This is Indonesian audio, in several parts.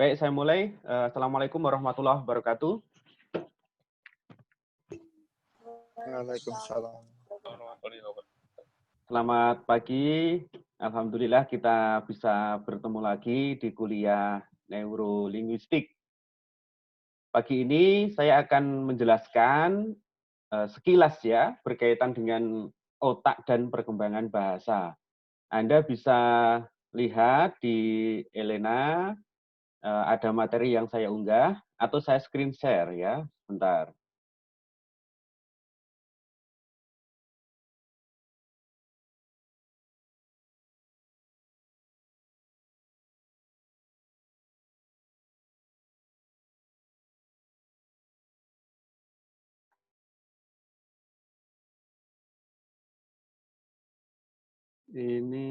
Baik, saya mulai. Assalamualaikum warahmatullahi wabarakatuh. Waalaikumsalam. Selamat pagi. Alhamdulillah kita bisa bertemu lagi di kuliah neurolinguistik. Pagi ini saya akan menjelaskan sekilas ya berkaitan dengan otak dan perkembangan bahasa. Anda bisa lihat di Elena ada materi yang saya unggah atau saya screen share ya. Bentar. Ini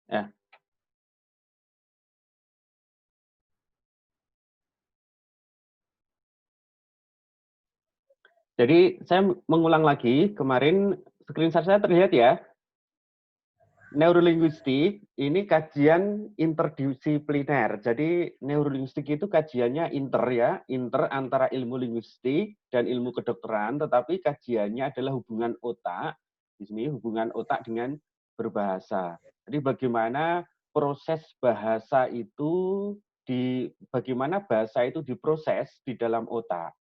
ya. Jadi saya mengulang lagi, kemarin screenshot saya terlihat ya. Neurolinguistik ini kajian interdisipliner. Jadi neurolinguistik itu kajiannya inter ya, inter antara ilmu linguistik dan ilmu kedokteran, tetapi kajiannya adalah hubungan otak. Di sini hubungan otak dengan berbahasa. Jadi bagaimana proses bahasa itu bagaimana bahasa itu diproses di dalam otak.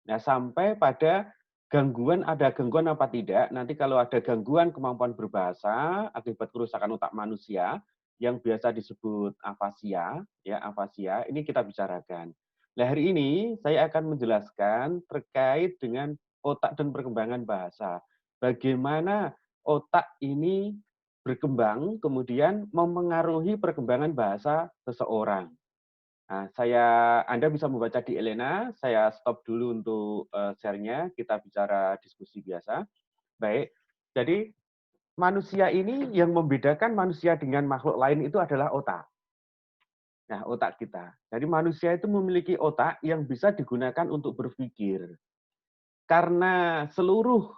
Nah, sampai pada ada gangguan apa tidak, nanti kalau ada gangguan kemampuan berbahasa akibat kerusakan otak manusia, yang biasa disebut afasia, ya afasia, ini kita bicarakan. Nah, hari ini saya akan menjelaskan terkait dengan otak dan perkembangan bahasa. Bagaimana otak ini berkembang, kemudian memengaruhi perkembangan bahasa seseorang. Nah, Anda bisa membaca di Elena, saya stop dulu untuk share-nya, kita bicara diskusi biasa. Baik, jadi manusia ini yang membedakan manusia dengan makhluk lain itu adalah otak. Nah, otak kita. Jadi manusia itu memiliki otak yang bisa digunakan untuk berpikir. Karena seluruh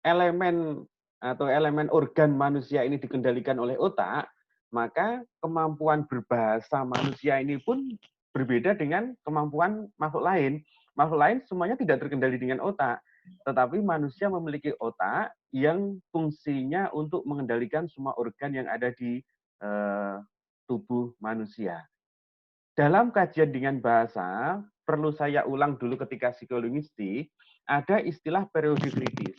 elemen atau elemen organ manusia ini dikendalikan oleh otak, maka kemampuan berbahasa manusia ini pun berbeda dengan kemampuan makhluk lain. Makhluk lain semuanya tidak terkendali dengan otak, tetapi manusia memiliki otak yang fungsinya untuk mengendalikan semua organ yang ada di tubuh manusia. Dalam kajian dengan bahasa, perlu saya ulang dulu ketika psikolinguistik, ada istilah periode kritis.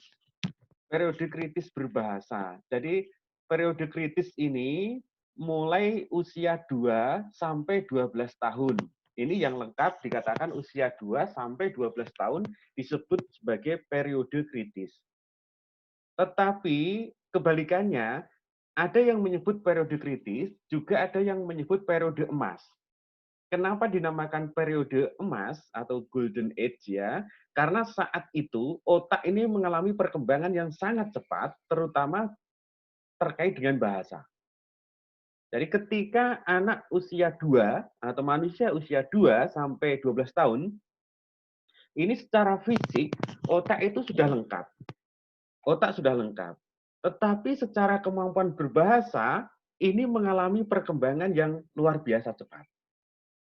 Periode kritis berbahasa. Jadi periode kritis ini mulai usia 2 sampai 12 tahun. Ini yang lengkap dikatakan usia 2 sampai 12 tahun disebut sebagai periode kritis. Tetapi kebalikannya, ada yang menyebut periode kritis, juga ada yang menyebut periode emas. Kenapa dinamakan periode emas atau golden age ya? Karena saat itu otak ini mengalami perkembangan yang sangat cepat, terutama terkait dengan bahasa. Jadi ketika anak usia 2 atau manusia usia 2 sampai 12 tahun, ini secara fisik otak itu sudah lengkap. Otak sudah lengkap. Tetapi secara kemampuan berbahasa, ini mengalami perkembangan yang luar biasa cepat.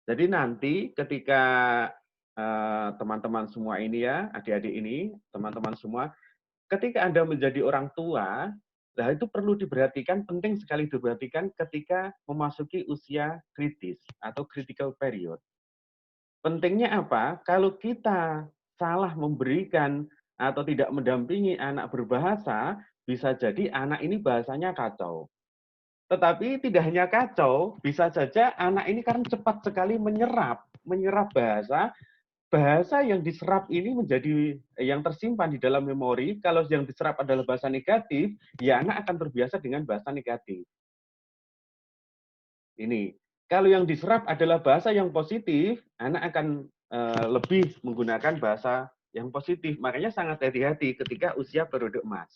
Jadi nanti ketika teman-teman semua ini ya, adik-adik ini, teman-teman semua, ketika Anda menjadi orang tua, nah itu perlu diperhatikan, penting sekali diperhatikan ketika memasuki usia kritis atau critical period. Pentingnya apa? Kalau kita salah memberikan atau tidak mendampingi anak berbahasa, bisa jadi anak ini bahasanya kacau. Tetapi tidak hanya kacau, bisa saja anak ini kan cepat sekali menyerap bahasa. Bahasa yang diserap ini menjadi yang tersimpan di dalam memori. Kalau yang diserap adalah bahasa negatif, ya anak akan terbiasa dengan bahasa negatif. Ini. Kalau yang diserap adalah bahasa yang positif, anak akan lebih menggunakan bahasa yang positif. Makanya sangat hati-hati ketika usia periode emas.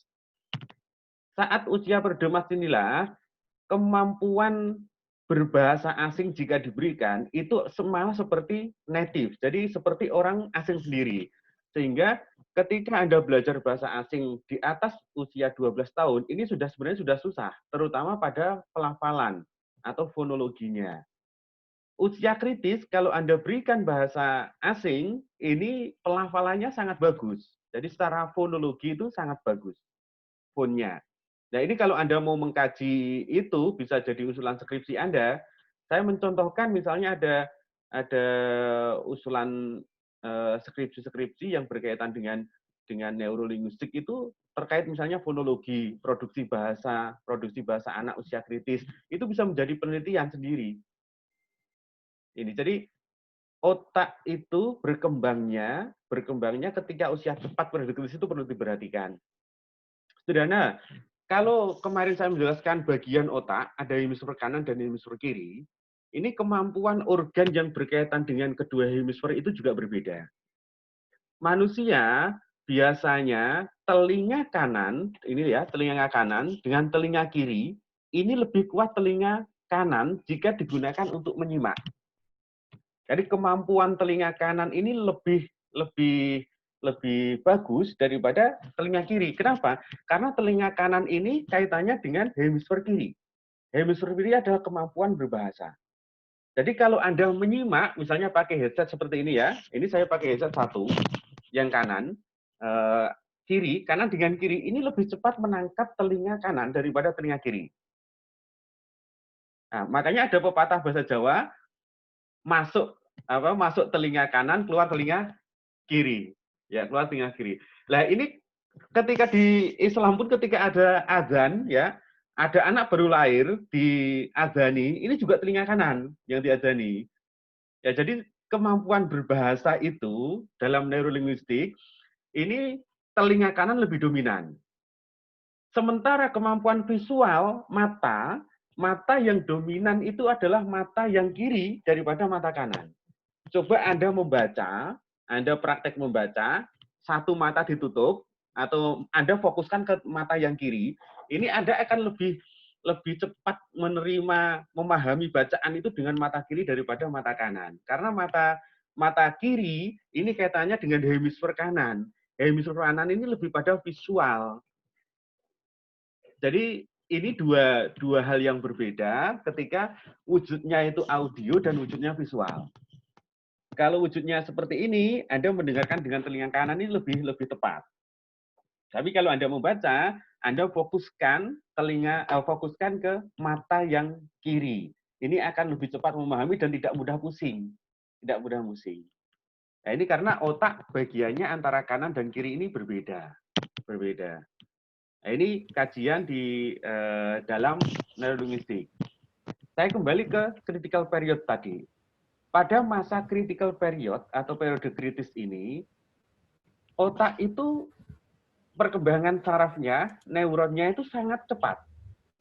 Saat usia periode emas inilah kemampuan berbahasa asing jika diberikan itu malah seperti native, jadi seperti orang asing sendiri. Sehingga ketika Anda belajar bahasa asing di atas usia 12 tahun, ini sebenarnya sudah susah, terutama pada pelafalan atau fonologinya. Usia kritis, kalau Anda berikan bahasa asing, ini pelafalannya sangat bagus. Jadi secara fonologi itu sangat bagus, fonnya. Nah ini kalau Anda mau mengkaji itu, bisa jadi usulan skripsi Anda. Saya mencontohkan misalnya ada usulan skripsi-skripsi yang berkaitan dengan neurolinguistik itu terkait misalnya fonologi, produksi bahasa anak usia kritis, itu bisa menjadi penelitian sendiri. Ini jadi otak itu berkembangnya ketika usia tepat pada kritis itu perlu diperhatikan. Sederhana, kalau kemarin saya menjelaskan bagian otak, ada hemisfer kanan dan hemisfer kiri, ini kemampuan organ yang berkaitan dengan kedua hemisfer itu juga berbeda. Manusia biasanya telinga kanan, ini ya, telinga kanan dengan telinga kiri, ini lebih kuat telinga kanan jika digunakan untuk menyimak. Jadi kemampuan telinga kanan ini lebih bagus daripada telinga kiri. Kenapa? Karena telinga kanan ini kaitannya dengan hemisfer kiri. Hemisfer kiri adalah kemampuan berbahasa. Jadi kalau Anda menyimak, misalnya pakai headset seperti ini ya, ini saya pakai headset satu, yang kanan, kanan dengan kiri, ini lebih cepat menangkap telinga kanan daripada telinga kiri. Nah, makanya ada pepatah bahasa Jawa, masuk telinga kanan, keluar telinga kiri. Ya, keluar telinga kiri. Nah, ini ketika di Islam pun ketika ada azan ya, ada anak baru lahir di azani, ini juga telinga kanan yang diazani. Ya, jadi kemampuan berbahasa itu dalam neurolinguistik ini telinga kanan lebih dominan. Sementara kemampuan visual mata yang dominan itu adalah mata yang kiri daripada mata kanan. Coba Anda membaca, Anda praktek membaca, satu mata ditutup, atau Anda fokuskan ke mata yang kiri, ini Anda akan lebih cepat memahami bacaan itu dengan mata kiri daripada mata kanan. Karena mata kiri ini kaitannya dengan hemisfer kanan. Hemisfer kanan ini lebih pada visual. Jadi ini dua hal yang berbeda ketika wujudnya itu audio dan wujudnya visual. Kalau wujudnya seperti ini, Anda mendengarkan dengan telinga kanan ini lebih tepat. Tapi kalau Anda membaca, Anda fokuskan ke mata yang kiri. Ini akan lebih cepat memahami dan tidak mudah pusing. Tidak mudah pusing. Nah, ini karena otak bagiannya antara kanan dan kiri ini berbeda. Nah, ini kajian di dalam neurolinguistik. Saya kembali ke critical period tadi. Pada masa critical period atau periode kritis ini, otak itu perkembangan sarafnya, neuronnya itu sangat cepat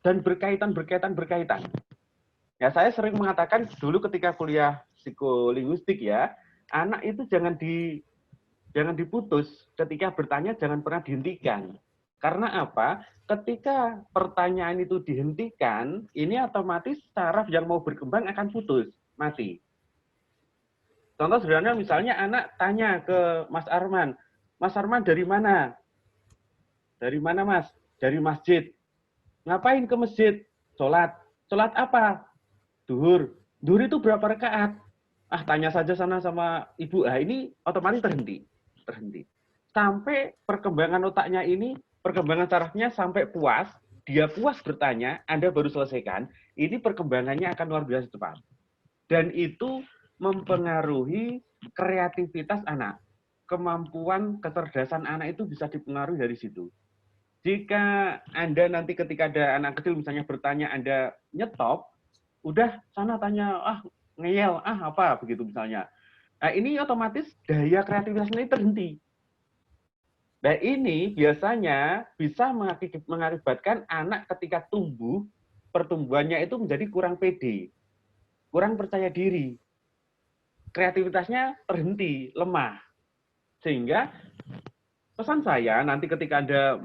dan berkaitan. Ya, saya sering mengatakan dulu ketika kuliah psikolinguistik ya, anak itu jangan diputus ketika bertanya, jangan pernah dihentikan. Karena apa? Ketika pertanyaan itu dihentikan, ini otomatis saraf yang mau berkembang akan putus, mati. Contoh sederhana misalnya anak tanya ke Mas Arman dari mana? Dari mana Mas? Dari masjid. Ngapain ke masjid? Sholat. Sholat apa? Duhur. Duhur itu berapa rakaat? Tanya saja sana sama ibu. Ini otomatis terhenti. Sampai perkembangan otaknya ini, perkembangan sarafnya sampai puas, dia puas bertanya, Anda baru selesaikan, ini perkembangannya akan luar biasa cepat. Dan itu mempengaruhi kreativitas anak. Kemampuan kecerdasan anak itu bisa dipengaruhi dari situ. Jika Anda nanti ketika ada anak kecil misalnya bertanya, Anda nyetop, udah sana tanya, ngeyel, apa, begitu misalnya. Nah, ini otomatis daya kreativitasnya ini terhenti. Nah, ini biasanya bisa mengakibatkan anak ketika tumbuh, pertumbuhannya itu menjadi kurang pede, kurang percaya diri. Kreativitasnya terhenti, lemah. Sehingga pesan saya nanti ketika Anda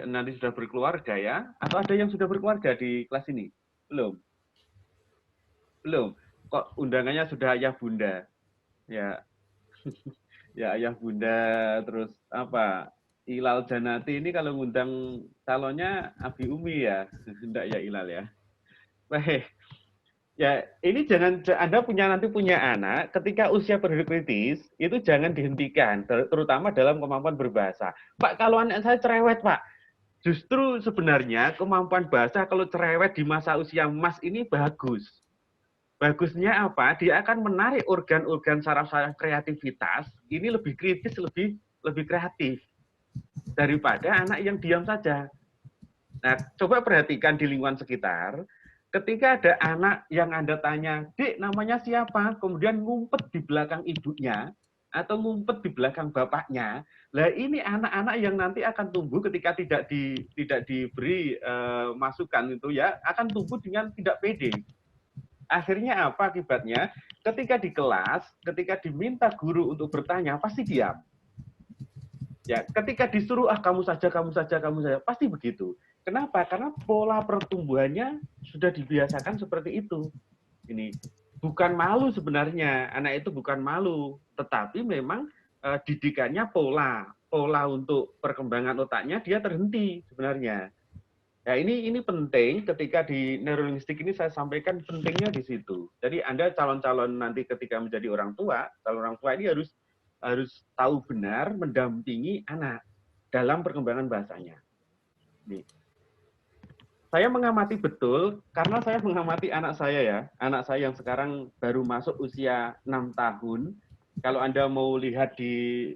nanti sudah berkeluarga ya, atau ada yang sudah berkeluarga di kelas ini? Belum? Belum. Kok undangannya sudah ayah bunda? Ya. Ya ayah bunda, terus apa? Ilal Janati ini kalau ngundang calonnya Abi Umi ya, enggak ya Ilal ya. Baik. Ya, ini jangan Anda nanti punya anak ketika usia berkritis itu jangan dihentikan, terutama dalam kemampuan berbahasa. Pak, kalau anak saya cerewet, Pak. Justru sebenarnya kemampuan bahasa kalau cerewet di masa usia emas ini bagus. Bagusnya apa? Dia akan menarik organ-organ saraf-saraf kreativitas ini lebih kritis, lebih lebih kreatif daripada anak yang diam saja. Nah, coba perhatikan di lingkungan sekitar. Ketika ada anak yang Anda tanya, "Dek, namanya siapa?" Kemudian ngumpet di belakang ibunya atau ngumpet di belakang bapaknya. Lah ini anak-anak yang nanti akan tumbuh ketika tidak diberi masukan itu ya, akan tumbuh dengan tidak pede. Akhirnya apa akibatnya? Ketika di kelas, ketika diminta guru untuk bertanya, pasti diam. Ya, ketika disuruh kamu saja, kamu saja, kamu saja, pasti begitu. Kenapa? Karena pola pertumbuhannya sudah dibiasakan seperti itu. Ini bukan malu sebenarnya, anak itu bukan malu, tetapi memang didikannya pola untuk perkembangan otaknya dia terhenti sebenarnya. Ya ini penting ketika di neurolinguistik ini saya sampaikan pentingnya di situ. Jadi Anda calon-calon nanti ketika menjadi orang tua, calon orang tua ini harus tahu benar mendampingi anak dalam perkembangan bahasanya. Nih. Saya mengamati betul karena saya mengamati anak saya ya. Anak saya yang sekarang baru masuk usia 6 tahun. Kalau Anda mau lihat di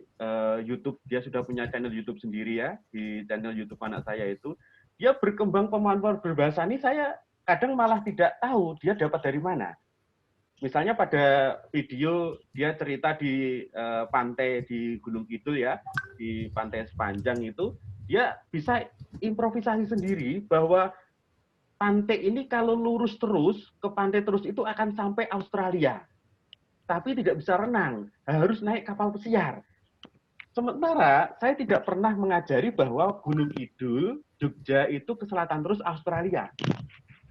YouTube, dia sudah punya channel YouTube sendiri ya. Di channel YouTube anak saya itu, dia berkembang kemampuan berbahasa ini saya kadang malah tidak tahu dia dapat dari mana. Misalnya pada video dia cerita di pantai di Gunung Kidul ya, di pantai sepanjang itu, dia bisa improvisasi sendiri bahwa pantai ini kalau lurus terus ke pantai terus itu akan sampai Australia. Tapi tidak bisa renang, harus naik kapal pesiar. Sementara saya tidak pernah mengajari bahwa Gunung Kidul, Jogja itu ke selatan terus Australia.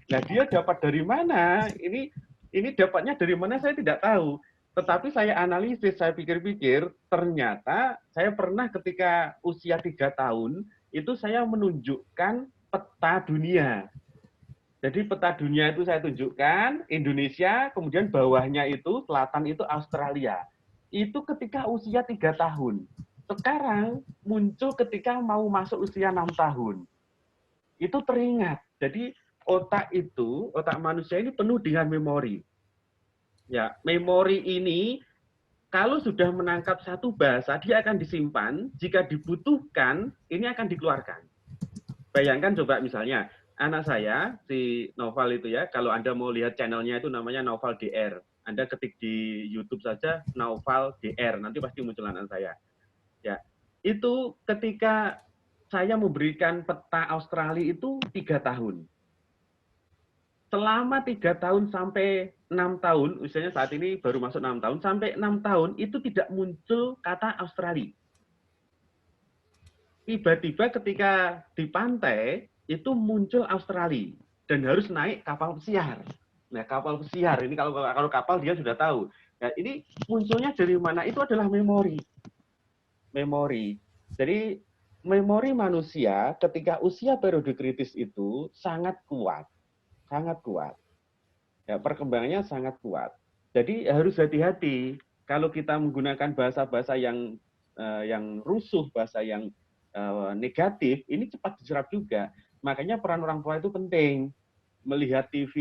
Nah, dia dapat dari mana? Ini dapatnya dari mana saya tidak tahu. Tetapi saya analisis, saya pikir-pikir, ternyata saya pernah ketika usia 3 tahun, itu saya menunjukkan peta dunia. Jadi peta dunia itu saya tunjukkan, Indonesia, kemudian bawahnya itu, selatan itu Australia. Itu ketika usia 3 tahun. Sekarang muncul ketika mau masuk usia 6 tahun. Itu teringat. Jadi otak manusia ini penuh dengan memori. Ya, memori ini kalau sudah menangkap satu bahasa, dia akan disimpan. Jika dibutuhkan, ini akan dikeluarkan. Bayangkan coba misalnya, anak saya, si Noval itu ya, kalau Anda mau lihat channelnya itu namanya Noval DR. Anda ketik di YouTube saja Noval DR, nanti pasti muncul anak saya. Ya, itu ketika saya memberikan peta Australia itu 3 tahun. Selama 3 tahun sampai 6 tahun, usianya saat ini baru masuk 6 tahun, sampai 6 tahun itu tidak muncul kata Australia. Tiba-tiba ketika di pantai itu muncul Australia dan harus naik kapal pesiar. Nah, kapal pesiar ini kalau kapal dia sudah tahu. Nah, ini munculnya dari mana? Itu adalah memori. Memori. Jadi memori manusia ketika usia periode kritis itu sangat kuat. Sangat kuat. Ya, perkembangannya sangat kuat. Jadi harus hati-hati kalau kita menggunakan bahasa-bahasa yang rusuh, bahasa yang negatif, ini cepat diserap juga. Makanya peran orang tua itu penting. Melihat TV,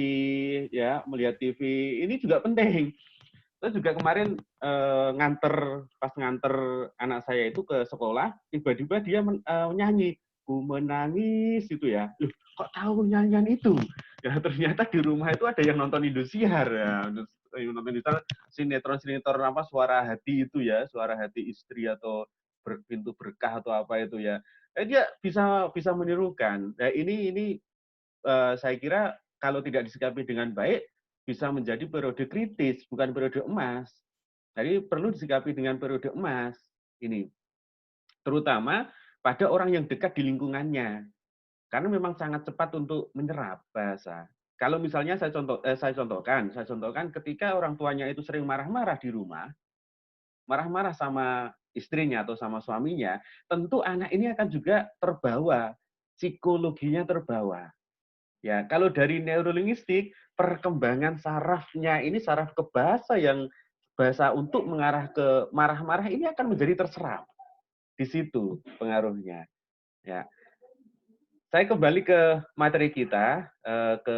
ya, melihat TV ini juga penting. Terus juga kemarin pas nganter anak saya itu ke sekolah, tiba-tiba dia nyanyi, ku menangis itu ya. Loh, kok tahu nyanyian itu? Ya ternyata di rumah itu ada yang nonton Indosiar ya. Nonton Indosiar sinetron-sinetron apa suara hati itu ya, suara hati istri atau pintu berkah atau apa itu ya. Dia bisa bisa menirukan. Nah, ini saya kira kalau tidak disikapi dengan baik bisa menjadi periode kritis, bukan periode emas. Jadi perlu disikapi dengan periode emas ini, terutama pada orang yang dekat di lingkungannya, karena memang sangat cepat untuk menyerap bahasa. Kalau misalnya saya contohkan ketika orang tuanya itu sering marah-marah di rumah, marah-marah sama istrinya atau sama suaminya, tentu anak ini akan juga terbawa, psikologinya terbawa. Ya, kalau dari neurolinguistik, perkembangan sarafnya ini saraf ke bahasa untuk mengarah ke marah-marah ini akan menjadi terserap. Di situ pengaruhnya. Ya. Saya kembali ke materi kita, ke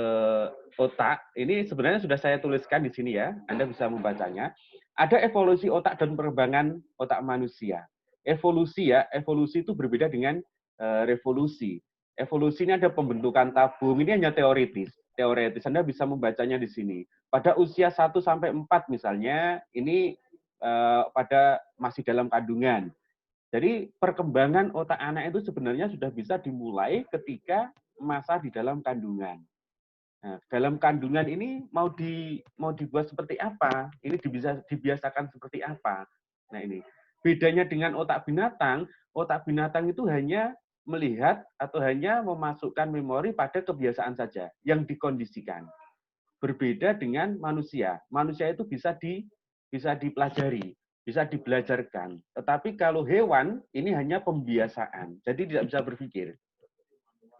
otak. Ini sebenarnya sudah saya tuliskan di sini ya. Anda bisa membacanya. Ada evolusi otak dan perkembangan otak manusia. Evolusi ya, evolusi itu berbeda dengan revolusi. Evolusi ini ada pembentukan tabung, ini hanya teoritis. Teoritis, Anda bisa membacanya di sini. Pada usia 1 sampai 4 misalnya, ini pada masih dalam kandungan. Jadi perkembangan otak anak itu sebenarnya sudah bisa dimulai ketika masa di dalam kandungan. Nah, dalam kandungan ini mau dibuat seperti apa? Ini dibiasakan seperti apa? Nah ini bedanya dengan otak binatang itu hanya melihat atau hanya memasukkan memori pada kebiasaan saja yang dikondisikan. Berbeda dengan manusia. Manusia itu bisa dipelajari, bisa dibelajarkan. Tetapi kalau hewan ini hanya pembiasaan, jadi tidak bisa berpikir.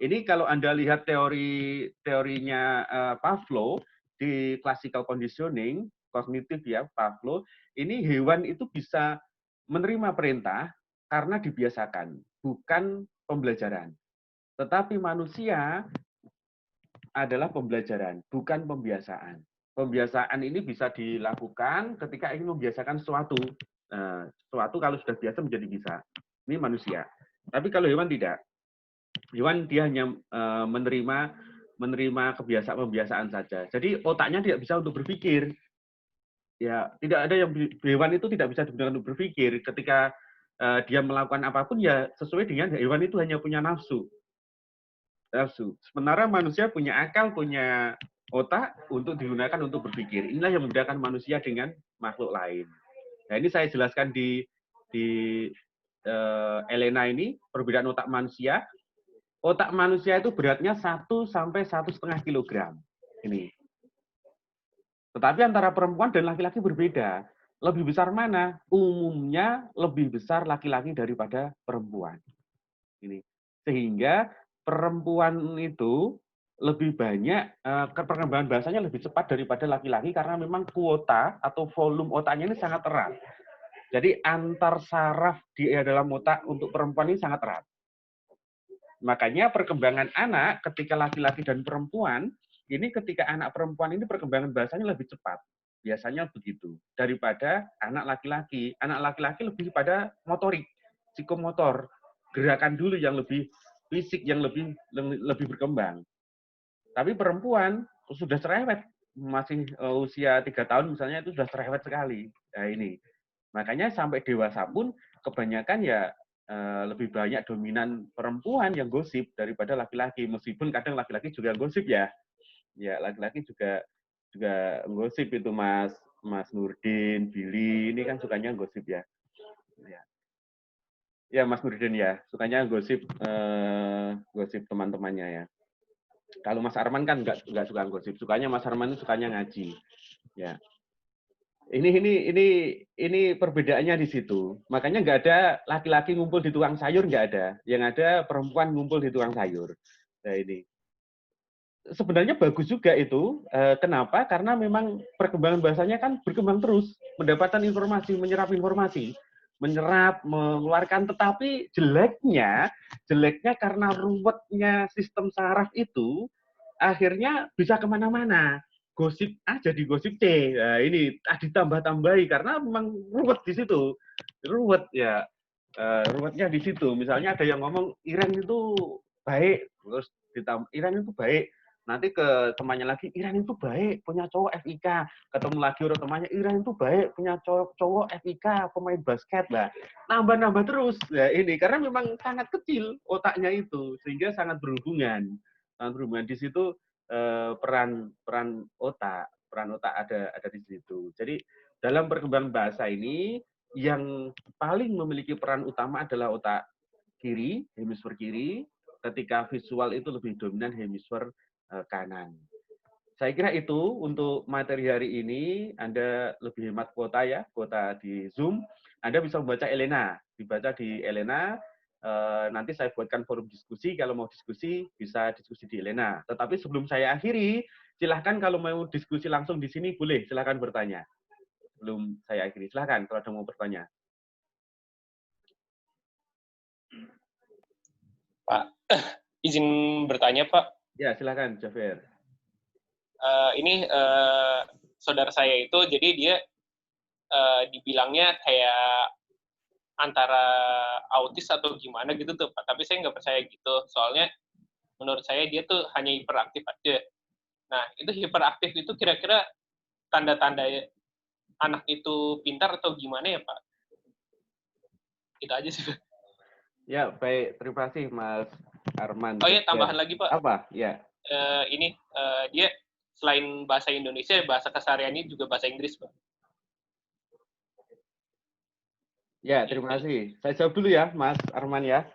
Ini kalau Anda lihat teorinya Pavlov di classical conditioning, kognitif ya, Pavlov, ini hewan itu bisa menerima perintah karena dibiasakan, bukan pembelajaran. Tetapi manusia adalah pembelajaran, bukan pembiasaan. Pembiasaan ini bisa dilakukan ketika ingin membiasakan sesuatu. Sesuatu kalau sudah biasa menjadi bisa. Ini manusia. Tapi kalau hewan tidak. Hewan dia hanya menerima kebiasaan saja. Jadi otaknya tidak bisa untuk berpikir. Ya, tidak ada yang hewan itu tidak bisa digunakan untuk berpikir. Ketika dia melakukan apapun ya sesuai dengan hewan itu hanya punya nafsu. Sementara manusia punya akal, punya otak untuk digunakan untuk berpikir. Inilah yang membedakan manusia dengan makhluk lain. Nah, ini saya jelaskan di Elena ini, perbedaan otak manusia. Otak manusia itu beratnya 1 sampai 1,5 kilogram. Ini. Tetapi antara perempuan dan laki-laki berbeda. Lebih besar mana? Umumnya lebih besar laki-laki daripada perempuan. Ini. Sehingga perempuan itu lebih banyak perkembangan bahasanya lebih cepat daripada laki-laki karena memang kuota atau volume otaknya ini sangat erat. Jadi antar saraf di dalam otak untuk perempuan ini sangat erat. Makanya perkembangan anak ketika laki-laki dan perempuan ini ketika anak perempuan ini perkembangan bahasanya lebih cepat. Biasanya begitu daripada anak laki-laki. Anak laki-laki lebih pada motorik, psikomotor, gerakan dulu yang lebih fisik yang lebih berkembang. Tapi perempuan sudah cerewet, masih usia 3 tahun misalnya itu sudah cerewet sekali. Nah ini. Makanya sampai dewasa pun kebanyakan ya lebih banyak dominan perempuan yang gosip daripada laki-laki. Meskipun kadang laki-laki juga gosip ya. Ya, laki-laki juga gosip itu Mas Nurdin, Billy, ini kan sukanya gosip ya. Ya. Ya Mas Nurdin ya, sukanya gosip gosip teman-temannya ya. Kalau Mas Arman kan nggak suka gosip, sukanya Mas Arman itu sukanya ngaji. Ya. Ini perbedaannya di situ. Makanya nggak ada laki-laki ngumpul di tukang sayur, nggak ada. Yang ada perempuan ngumpul di tukang sayur. Nah ini. Sebenarnya bagus juga itu. Kenapa? Karena memang perkembangan bahasanya kan berkembang terus, mendapatkan informasi, menyerap, mengeluarkan. Tetapi jeleknya karena ruwetnya sistem saraf itu, akhirnya bisa kemana-mana. Gosip A jadi gosip C. Nah, ini ditambah-tambahi karena memang ruwet di situ. Ruwet ya. Ruwetnya di situ. Misalnya ada yang ngomong Iran itu baik, terus ditambah Iran itu baik. Nanti ke temannya lagi, Iran itu baik, punya cowok FIK. Ketemu lagi orang temannya, Iran itu baik, punya cowok FIK, pemain basket. Lah, nambah-nambah terus. Ya ini karena memang sangat kecil otaknya itu, sehingga sangat berhubungan. Sangat berhubungan di situ peran otak ada di situ. Jadi dalam perkembangan bahasa ini yang paling memiliki peran utama adalah otak kiri, hemisfer kiri. Ketika visual itu lebih dominan hemisfer kanan. Saya kira itu untuk materi hari ini. Anda lebih hemat kuota ya, kuota di Zoom. Anda bisa membaca Elena, dibaca di Elena. Nanti saya buatkan forum diskusi, kalau mau diskusi bisa diskusi di Elena. Tetapi sebelum saya akhiri, silahkan kalau mau diskusi langsung di sini boleh, silahkan bertanya. Sebelum saya akhiri, silahkan kalau ada mau bertanya. Pak, izin bertanya Pak. Ya, silahkan Jafir. Ini saudara saya itu, jadi dia dibilangnya kayak antara autis atau gimana gitu tuh Pak. Tapi saya nggak percaya gitu. Soalnya menurut saya dia tuh hanya hiperaktif aja. Nah, itu hiperaktif itu kira-kira tanda-tanda anak itu pintar atau gimana ya Pak? Itu aja sih. Ya, baik. Terima kasih Mas Arman. Oh ya, tambahan lagi Pak. Apa? Ya. Dia selain bahasa Indonesia, bahasa kesehariannya juga bahasa Inggris Pak. Ya, terima kasih. Saya jawab dulu ya, Mas Arman ya.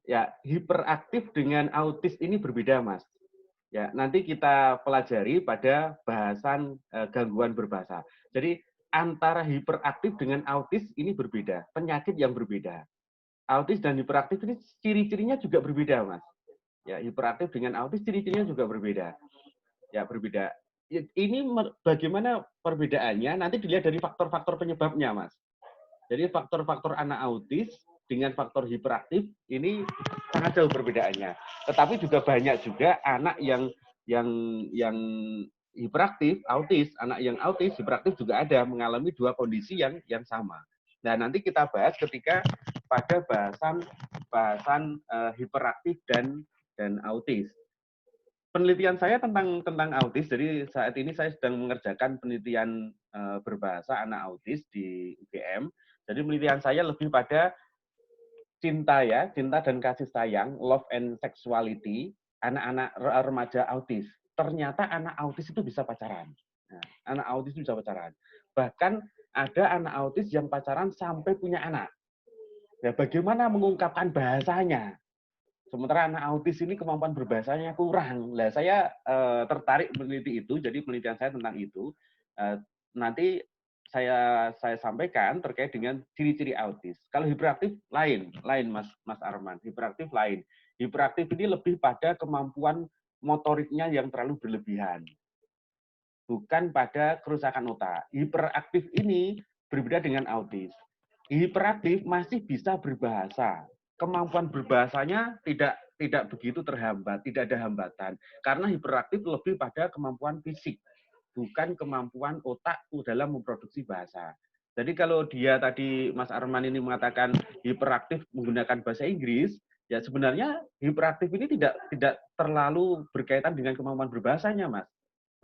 Ya, hiperaktif dengan autis ini berbeda, Mas. Ya, nanti kita pelajari pada bahasan gangguan berbahasa. Jadi antara hiperaktif dengan autis ini berbeda, penyakit yang berbeda. Autis dan hiperaktif ini ciri-cirinya juga berbeda, Mas. Ya, hiperaktif dengan autis ciri-cirinya juga berbeda. Ya, berbeda. Ini bagaimana perbedaannya nanti dilihat dari faktor-faktor penyebabnya, Mas. Jadi faktor-faktor anak autis dengan faktor hiperaktif ini sangat jauh perbedaannya. Tetapi juga banyak juga anak yang hiperaktif, autis, anak yang autis, hiperaktif juga ada mengalami dua kondisi yang sama. Nah, nanti kita bahas ketika pada bahasan hiperaktif dan autis. Penelitian saya tentang autis, jadi saat ini saya sedang mengerjakan penelitian berbahasa anak autis di UGM. Jadi penelitian saya lebih pada cinta dan kasih sayang, love and sexuality, anak-anak remaja autis. Ternyata anak autis itu bisa pacaran. Nah, anak autis itu bisa pacaran. Bahkan ada anak autis yang pacaran sampai punya anak. Ya, bagaimana mengungkapkan bahasanya? Sementara anak autis ini kemampuan berbahasanya kurang. Nah, saya tertarik meneliti itu, jadi penelitian saya tentang itu. Nanti saya sampaikan terkait dengan ciri-ciri autis. Kalau hiperaktif lain Mas Arman. Hiperaktif lain. Hiperaktif ini lebih pada kemampuan motoriknya yang terlalu berlebihan. Bukan pada kerusakan otak. Hiperaktif ini berbeda dengan autis. Hiperaktif masih bisa berbahasa. Kemampuan berbahasanya tidak begitu terhambat, tidak ada hambatan. Karena hiperaktif lebih pada kemampuan fisik, bukan kemampuan otak dalam memproduksi bahasa. Jadi kalau dia tadi Mas Arman ini mengatakan hiperaktif menggunakan bahasa Inggris, ya sebenarnya hiperaktif ini tidak terlalu berkaitan dengan kemampuan berbahasanya, Mas.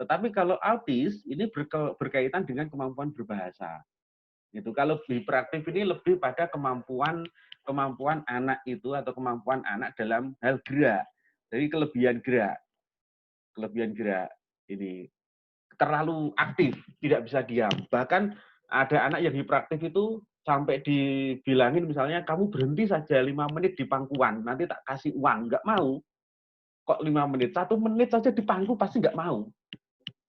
Tetapi kalau autis ini berkaitan dengan kemampuan berbahasa. Gitu. Kalau hiperaktif ini lebih pada kemampuan anak itu atau kemampuan anak dalam hal gerak. Jadi kelebihan gerak ini terlalu aktif, tidak bisa diam. Bahkan ada anak yang hiperaktif itu sampai dibilangin misalnya kamu berhenti saja 5 menit di pangkuan, nanti tak kasih uang, nggak mau. Kok 5 menit? 1 menit saja di pangku pasti nggak mau.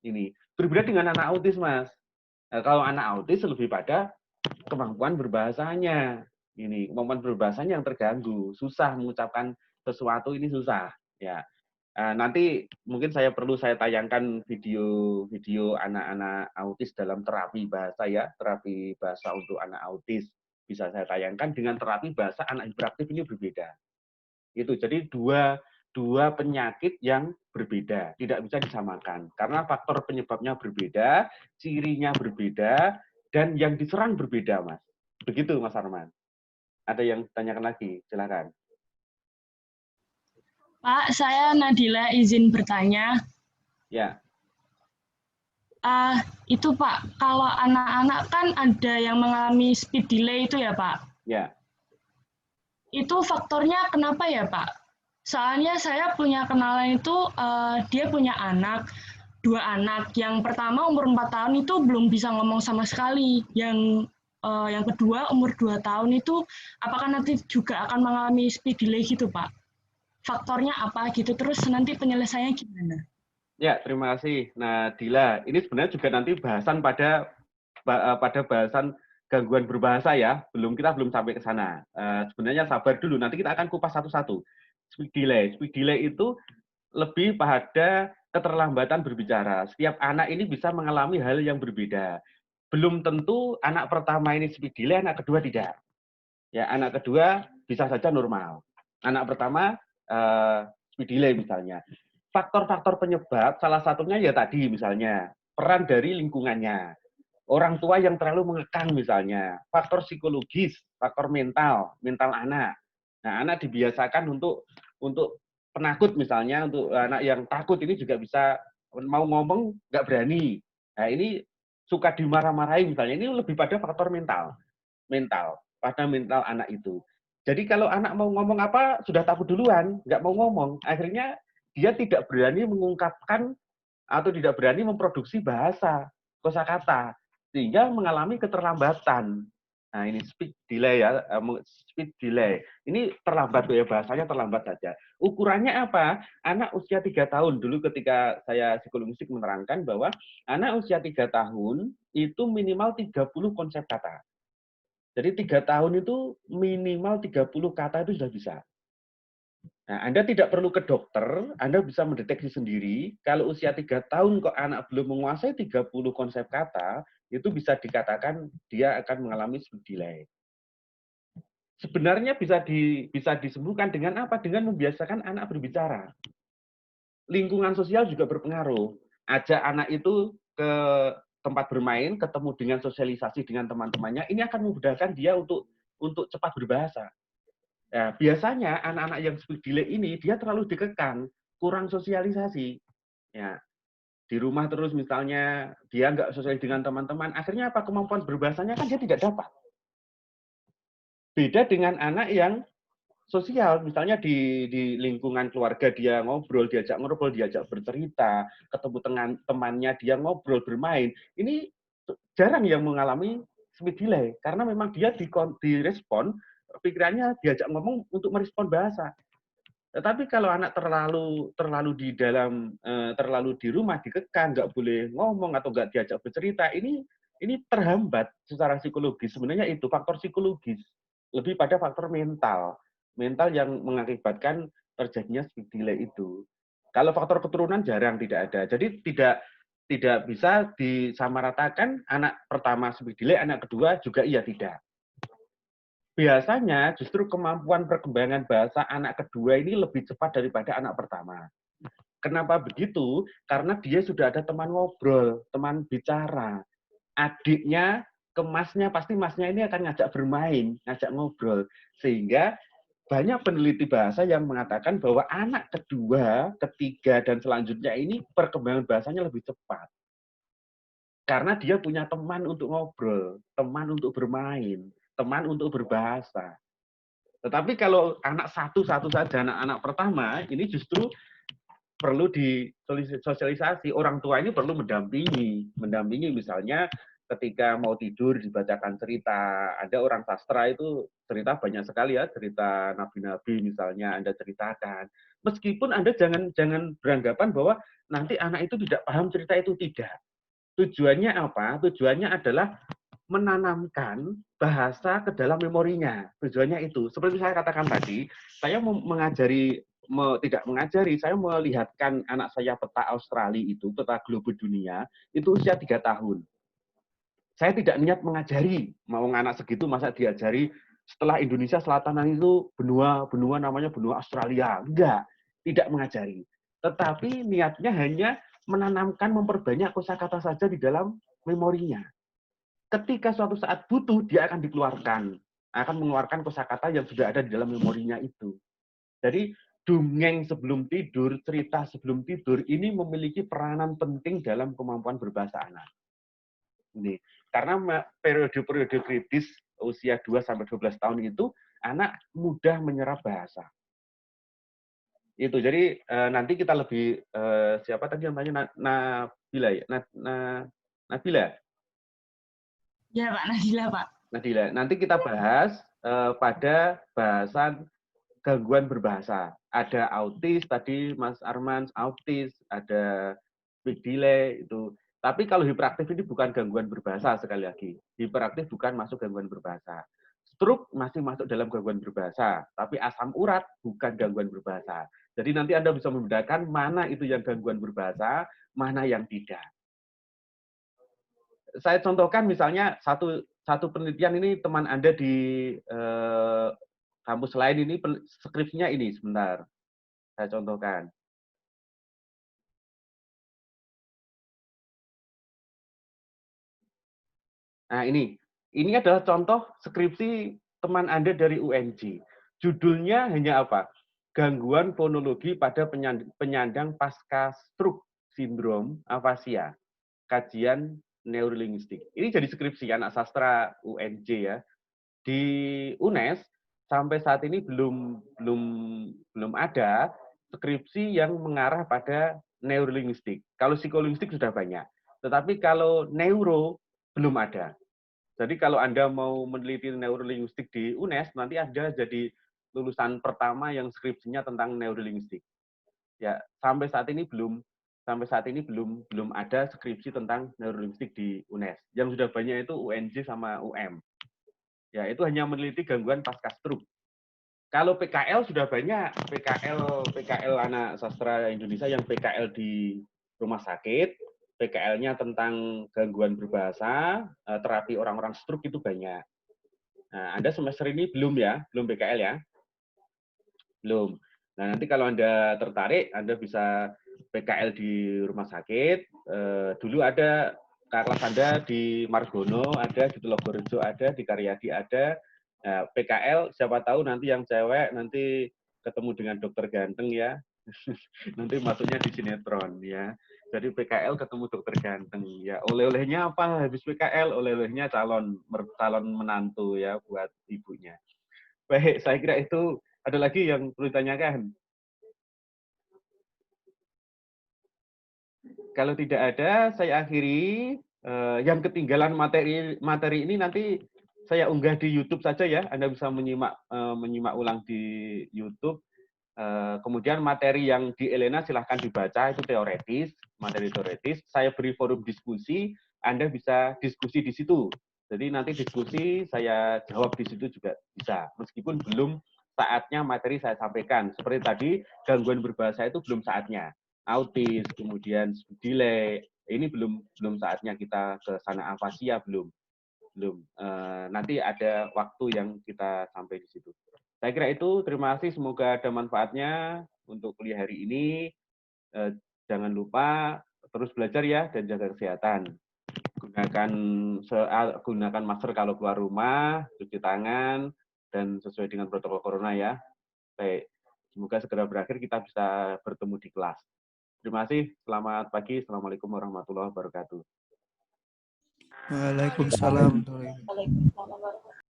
Ini berbeda dengan anak autis, Mas. Nah, kalau anak autis lebih pada kemampuan berbahasanya. Ini kemampuan berbahasanya yang terganggu, susah mengucapkan sesuatu ini susah. Ya, nanti mungkin saya tayangkan video anak-anak autis dalam terapi bahasa ya, terapi bahasa untuk anak autis bisa saya tayangkan dengan terapi bahasa anak hiperaktif ini berbeda. Itu jadi dua penyakit yang berbeda, tidak bisa disamakan karena faktor penyebabnya berbeda, cirinya berbeda, dan yang diserang berbeda, Mas. Begitu, Mas Arman. Ada yang tanyakan lagi, silakan. Pak, saya Nadila izin bertanya. Ya. Itu Pak, kalau anak-anak kan ada yang mengalami speed delay itu ya Pak? Ya. Itu faktornya kenapa ya Pak? Soalnya saya punya kenalan itu, dia punya dua anak. Yang pertama umur 4 tahun itu belum bisa ngomong sama sekali. Yang kedua umur 2 tahun itu apakah nanti juga akan mengalami speed delay gitu Pak? Faktornya apa gitu, terus nanti penyelesaiannya gimana? Ya, terima kasih. Nah, Dila, ini sebenarnya juga nanti bahasan pada bahasan gangguan berbahasa ya, kita belum sampai ke sana. Sebenarnya sabar dulu, nanti kita akan kupas satu-satu. Speech delay. Speech delay itu lebih pada keterlambatan berbicara. Setiap anak ini bisa mengalami hal yang berbeda. Belum tentu anak pertama ini speech delay, anak kedua tidak. Ya, anak kedua bisa saja normal. Anak pertama speech delay misalnya. Faktor-faktor penyebab salah satunya ya tadi misalnya peran dari lingkungannya. Orang tua yang terlalu mengekang misalnya, faktor psikologis, faktor mental anak. Nah, anak dibiasakan untuk penakut misalnya, untuk anak yang takut ini juga bisa mau ngomong nggak berani. Nah, ini suka dimarah-marahi misalnya, ini lebih pada faktor pada mental anak itu. Jadi kalau anak mau ngomong apa sudah takut duluan, nggak mau ngomong, akhirnya dia tidak berani mengungkapkan atau tidak berani memproduksi bahasa, kosakata, sehingga mengalami keterlambatan. Nah, ini speech delay ya, speech delay. Ini terlambat ya, bahasanya terlambat saja. Ukurannya apa? Anak usia 3 tahun, dulu ketika saya psikologistik menerangkan bahwa anak usia 3 tahun itu minimal 30 konsep kata. Jadi 3 tahun itu minimal 30 kata itu sudah bisa. Nah, Anda tidak perlu ke dokter, Anda bisa mendeteksi sendiri. Kalau usia 3 tahun kok anak belum menguasai 30 konsep kata, itu bisa dikatakan dia akan mengalami speech delay. Sebenarnya bisa disembuhkan dengan apa? Dengan membiasakan anak berbicara. Lingkungan sosial juga berpengaruh. Ajak anak itu ke tempat bermain, ketemu dengan sosialisasi dengan teman-temannya, ini akan memudahkan dia untuk cepat berbahasa. Ya, biasanya anak-anak yang speech delay ini dia terlalu dikekang, kurang sosialisasi. Ya, di rumah terus misalnya dia nggak sosial dengan teman-teman, akhirnya apa kemampuan berbahasanya kan dia tidak dapat. Beda dengan anak yang sosial, misalnya di lingkungan keluarga dia ngobrol, diajak bercerita, ketemu dengan temannya dia ngobrol, bermain. Ini jarang yang mengalami speech delay karena memang dia direspon pikirannya diajak ngomong untuk merespon bahasa. Tetapi kalau anak terlalu di rumah dikekang, nggak boleh ngomong atau nggak diajak bercerita, ini terhambat secara psikologis. Sebenarnya itu faktor psikologis, lebih pada faktor mental yang mengakibatkan terjadinya speech delay itu. Kalau faktor keturunan jarang tidak ada. Jadi tidak bisa disamaratakan anak pertama speech delay, anak kedua juga iya tidak. Biasanya justru kemampuan perkembangan bahasa anak kedua ini lebih cepat daripada anak pertama. Kenapa begitu? Karena dia sudah ada teman ngobrol, teman bicara. Adiknya ke masnya, pasti masnya ini akan ngajak bermain, ngajak ngobrol. Sehingga banyak peneliti bahasa yang mengatakan bahwa anak kedua, ketiga, dan selanjutnya ini perkembangan bahasanya lebih cepat. Karena dia punya teman untuk ngobrol, teman untuk bermain, teman untuk berbahasa. Tetapi kalau anak satu saja, anak pertama, ini justru perlu disosialisasi. Orang tua ini perlu mendampingi misalnya ketika mau tidur dibacakan cerita. Ada orang sastra itu cerita banyak sekali ya, cerita nabi-nabi misalnya Anda ceritakan. Meskipun Anda jangan beranggapan bahwa nanti anak itu tidak paham cerita itu, tidak. Tujuannya apa? Tujuannya adalah menanamkan bahasa ke dalam memorinya. Tujuannya itu. Seperti saya katakan tadi, saya tidak mengajari, saya melihatkan anak saya peta Australia itu, peta globe dunia, itu usia 3 tahun. Saya tidak niat mengajari, mau anak segitu masa diajari setelah Indonesia Selatan itu benua namanya benua Australia. Enggak, tidak mengajari. Tetapi niatnya hanya menanamkan, memperbanyak kosakata saja di dalam memorinya. Ketika suatu saat butuh, dia akan mengeluarkan kosakata yang sudah ada di dalam memorinya itu. Jadi dongeng sebelum tidur, cerita sebelum tidur ini memiliki peranan penting dalam kemampuan berbahasa anak. Ini karena periode-periode kritis usia 2-12 tahun itu anak mudah menyerap bahasa. Itu jadi nanti kita lebih siapa tadi namanya Nabila ya? Nabila. Ya Pak, Nadila Pak. Nadila. Nanti kita bahas pada bahasan gangguan berbahasa. Ada autis tadi Mas Arman autis, ada speech delay itu. Tapi kalau hiperaktif ini bukan gangguan berbahasa, sekali lagi. Hiperaktif bukan masuk gangguan berbahasa. Stroke masih masuk dalam gangguan berbahasa, tapi asam urat bukan gangguan berbahasa. Jadi nanti Anda bisa membedakan mana itu yang gangguan berbahasa, mana yang tidak. Saya contohkan misalnya satu penelitian ini teman Anda di kampus lain ini, skripsinya ini, sebentar. Saya contohkan. Nah, ini adalah contoh skripsi teman Anda dari UNJ. Judulnya hanya apa? Gangguan fonologi pada penyandang pasca stroke sindrom afasia. Kajian neurolinguistik. Ini jadi skripsi anak sastra UNJ ya. Di UNES sampai saat ini belum ada skripsi yang mengarah pada neurolinguistik. Kalau psikolinguistik sudah banyak. Tetapi kalau neuro belum ada. Jadi kalau Anda mau meneliti neurolinguistik di UNES, nanti Anda jadi lulusan pertama yang skripsinya tentang neurolinguistik. Ya, sampai saat ini belum ada skripsi tentang neurolinguistik di UNES. Yang sudah banyak itu UNJ sama UM. Ya, itu hanya meneliti gangguan pasca stroke. Kalau PKL sudah banyak, PKL anak sastra Indonesia yang PKL di rumah sakit, PKL-nya tentang gangguan berbahasa, terapi orang-orang stroke itu banyak. Nah, Anda semester ini belum PKL ya? Belum. Nah, nanti kalau Anda tertarik, Anda bisa PKL di rumah sakit. Dulu ada kelas Anda di Margono, ada di Telogorejo, ada di Karyadi, ada. Nah, PKL, siapa tahu nanti yang cewek nanti ketemu dengan dokter ganteng ya. Nanti masuknya di sinetron ya. Jadi PKL ketemu dokter ganteng ya. Oleh-olehnya apa? Habis PKL oleh-olehnya calon menantu ya buat ibunya. Baik, saya kira itu. Ada lagi yang perlu ditanyakan? Kalau tidak ada, saya akhiri. Yang ketinggalan materi ini nanti saya unggah di YouTube saja ya. Anda bisa menyimak ulang di YouTube. Kemudian materi yang di Elena silahkan dibaca, itu teoretis, materi teoretis. Saya beri forum diskusi, Anda bisa diskusi di situ. Jadi nanti diskusi saya jawab di situ juga bisa, meskipun belum saatnya materi saya sampaikan. Seperti tadi, gangguan berbahasa itu belum saatnya. Autis, kemudian delay, ini belum saatnya kita ke sana. Afasia belum. Nanti ada waktu yang kita sampai di situ. Saya kira itu, terima kasih, semoga ada manfaatnya untuk kuliah hari ini. Jangan lupa terus belajar ya, dan jaga kesehatan. Gunakan masker kalau keluar rumah, cuci tangan, dan sesuai dengan protokol corona ya. Baik, semoga segera berakhir, kita bisa bertemu di kelas. Terima kasih, selamat pagi, Assalamualaikum warahmatullahi wabarakatuh. Waalaikumsalam. Waalaikumsalam.